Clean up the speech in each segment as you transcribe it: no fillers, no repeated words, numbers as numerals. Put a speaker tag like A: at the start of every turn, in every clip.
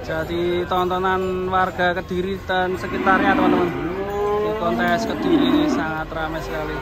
A: Jadi tontonan warga Kediri dan sekitarnya teman-teman. Di kontes Kediri ini sangat ramai sekali.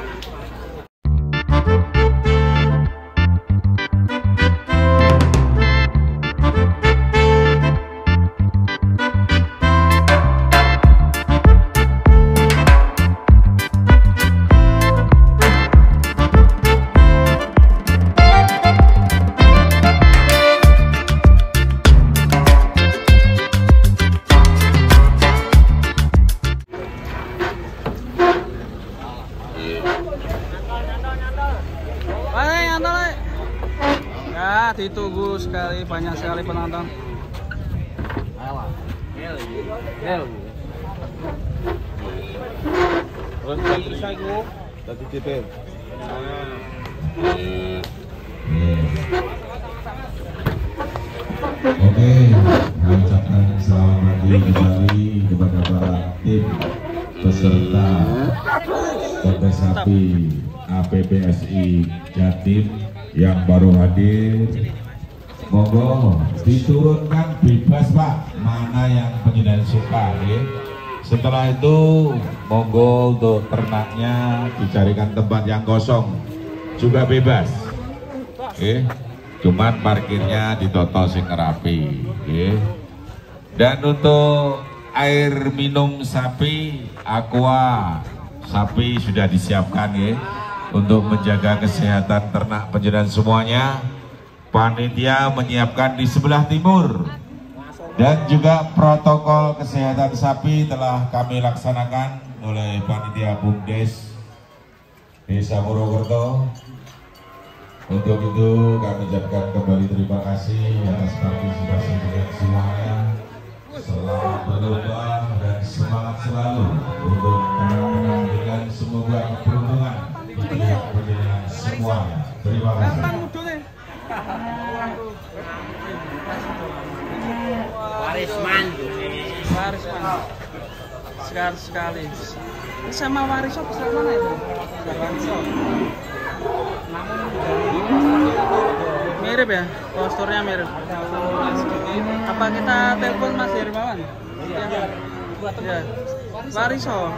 A: Ya, ditunggu sekali, banyak sekali penonton.
B: Oke, kami ucapkan selamat pagi kembali kepada para tim peserta kontes sapi APPSI Jatim yang baru hadir. Monggo diturunkan bebas Pak, mana yang penjenengan suka ya. Setelah itu monggo untuk ternaknya dicarikan tempat yang kosong juga bebas ya. Cuman parkirnya ditoto sing rapi ya. Dan untuk air minum sapi aqua sapi sudah disiapkan ya, untuk menjaga kesehatan ternak penjenengan semuanya. Panitia menyiapkan di sebelah timur, dan juga protokol kesehatan sapi telah kami laksanakan oleh panitia BUMDes Desa Purwokerto. Untuk itu kami ucapkan kembali terima kasih atas partisipasi kalian semuanya. Selamat berlomba dan semangat selalu untuk ternak-ternak dengan semoga keberuntungan diberikan penjenengan semuanya. Terima kasih.
A: Warisman. Sekali. Ini sama Wariso besar mana itu? Mirip ya, posturnya mirip. Apa kita telepon Mas Hermawan? Ya. Wariso.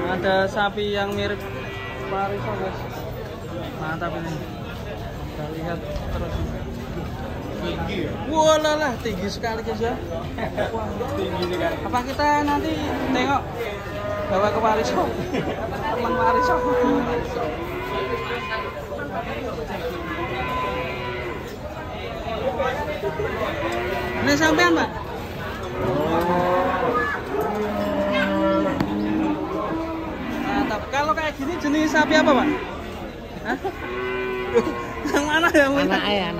A: Ada sapi yang mirip Wariso guys. Mantap ini. Kita lihat terus. Walah, tinggi sekali guys ya. Tinggi sekali. Apa kita nanti tengok bawa ke Wariso? Teman Wariso. Ini sampean Pak? Mantap. Kalau kayak gini jenis sapi apa Pak? Hah? Yang mana ya? Anak ayah.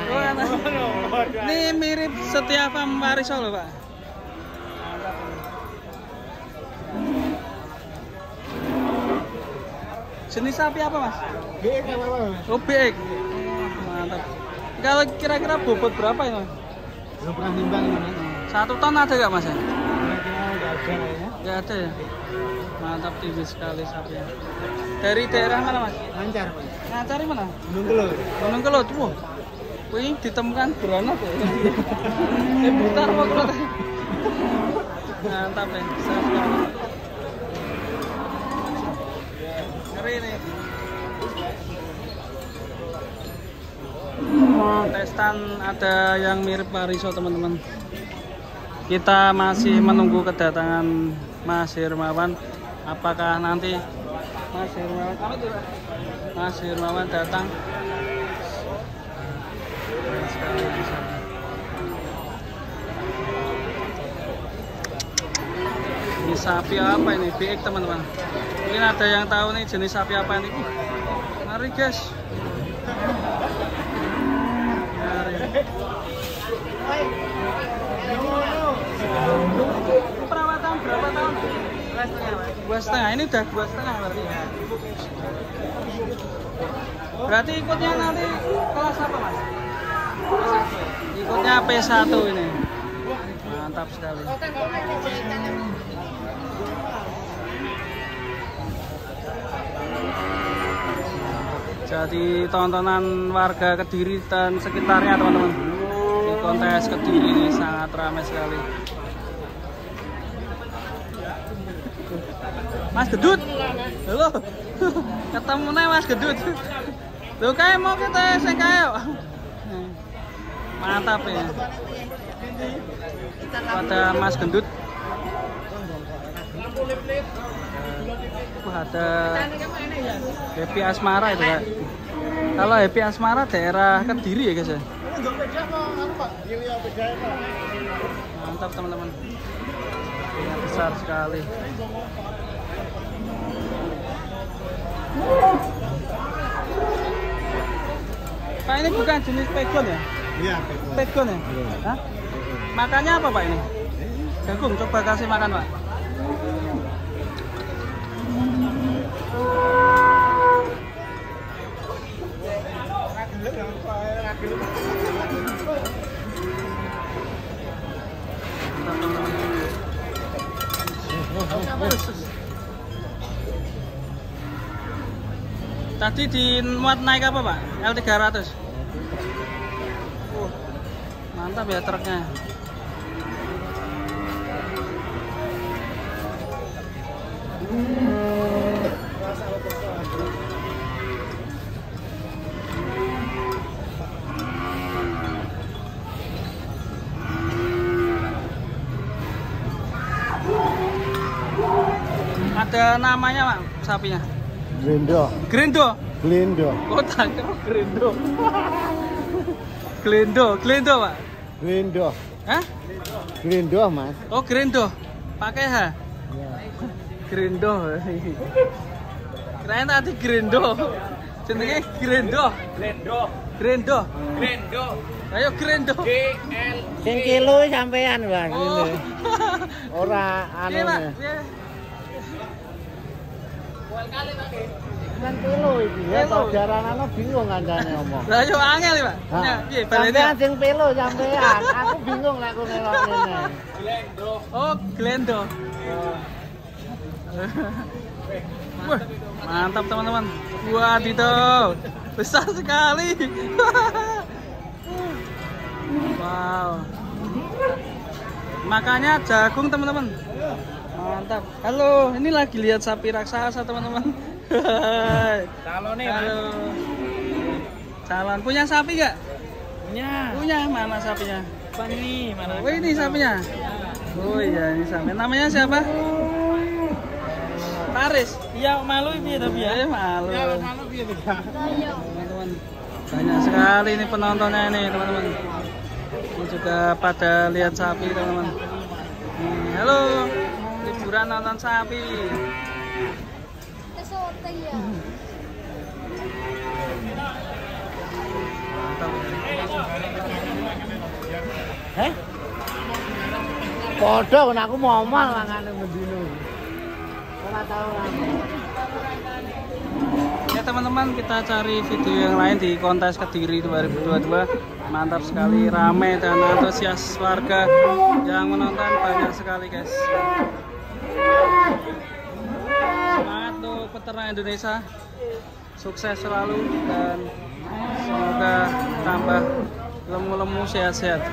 A: Ini mirip Setiavam Wariso loh Pak. Jenis sapi apa Mas? BX apa? Oh BX. Mantap. Kalau kira-kira bobot berapa ini Mas? Belum pernah nimbang ini Mas. 1 ton ada gak Mas ya? Nggak ada kayaknya. Nggak ada ya? Mantap, tinggi sekali sapinya. Dari daerah mana Mas? Lancar Mas. Lancar di mana? Gunung Kelut. Wah, ini ditemukan beronok ya? Ini butar apa kulit? Mantap ya, besar sekali. Ngeri nih. Testan ada yang mirip Wariso teman-teman. Kita masih menunggu kedatangan Mas Hermawan. Apakah nanti Mas Hermawan datang? Ini sapi apa ini? BX teman-teman. Mungkin ada yang tahu nih jenis sapi apa ini? Mari guys. Perawatan berapa tahun? 2,5. Ini udah 2,5 berarti ya. Berarti ikutnya nanti kelas apa Mas? Ikutnya P1 ini. Mantap sekali. Jadi tontonan warga Kediri dan sekitarnya teman-teman. Di kontes Kediri ini sangat ramai sekali. Mas Gedut, halo, ketemu nih Mas Gedut. Tuh kayak mau kita kayak, mantap ya. Ada Mas Gendut. Ada Happy Asmara itu Kak. Kalau Happy Asmara daerah Kediri ya guys ya. Mantap teman-teman. Besar sekali. Pak ini bukan jenis pegon ya?
C: Iya,
A: pegon ya? Hah? Makannya apa Pak ini? Jagung, coba kasih makan Pak. Tadi dimuat naik apa Pak? L300. Mantap ya truknya. Ada namanya Pak sapinya?
C: Glendo.
A: Glendo.
C: Glendo.
A: Oh tangkap Glendo. Glendo, Glendo Pak.
C: Glendo.
A: Hah?
C: Glendo, Mas.
A: Oh Glendo. Pakai H. Glendo. Kirain tadi Glendo. Jenenge Glendo.
D: Glendo.
A: Glendo.
D: Glendo.
A: Ayo Glendo.
D: GL.
C: Sing kilo sampean, Bang.
A: Oh.
C: Ora
A: Iya, Pak.
C: anune.
A: Iya.
C: Kan kilo iki ya, saudarane bingung kancane ngomong.
A: Lah yo angel iki, Pak.
C: Hah?
A: Ya, piye balene?
C: Sampean sing pelo sampean. Aku bingung lek aku ngelok ngene.
D: Glendo.
A: Oh, Glendo. Wah, mantap teman-teman. Wah, Dito. Besar sekali. Wow. Makannya jagung, teman-teman. Mantap. Halo, ini lagi lihat sapi raksasa, teman-teman.
D: Calon nih,
A: Halo. Calon punya sapi gak?
D: Punya.
A: Punya, mana sapinya?
D: Bang ini mana?
A: Oh, ini sapinya. Oh iya, ini sapi. Namanya siapa? Paris.
D: Iya, malu piye tapi ya?
A: Malu.
D: Malu piye tuh?
A: Teman-teman, banyak sekali ini penontonnya ini, teman-teman. Ini juga pada lihat sapi, teman-teman. Halo, liburan nonton sapi. Mantap.
C: Padha kan aku momal mangane mendino. Ora tau lah.
A: Ya teman-teman, kita cari video yang lain di kontes Kediri 2022. Mantap sekali, ramai dan antusias warga yang menonton banyak sekali guys. Semangat untuk peternak Indonesia, sukses selalu dan semoga tambah lemu-lemu sehat-sehat.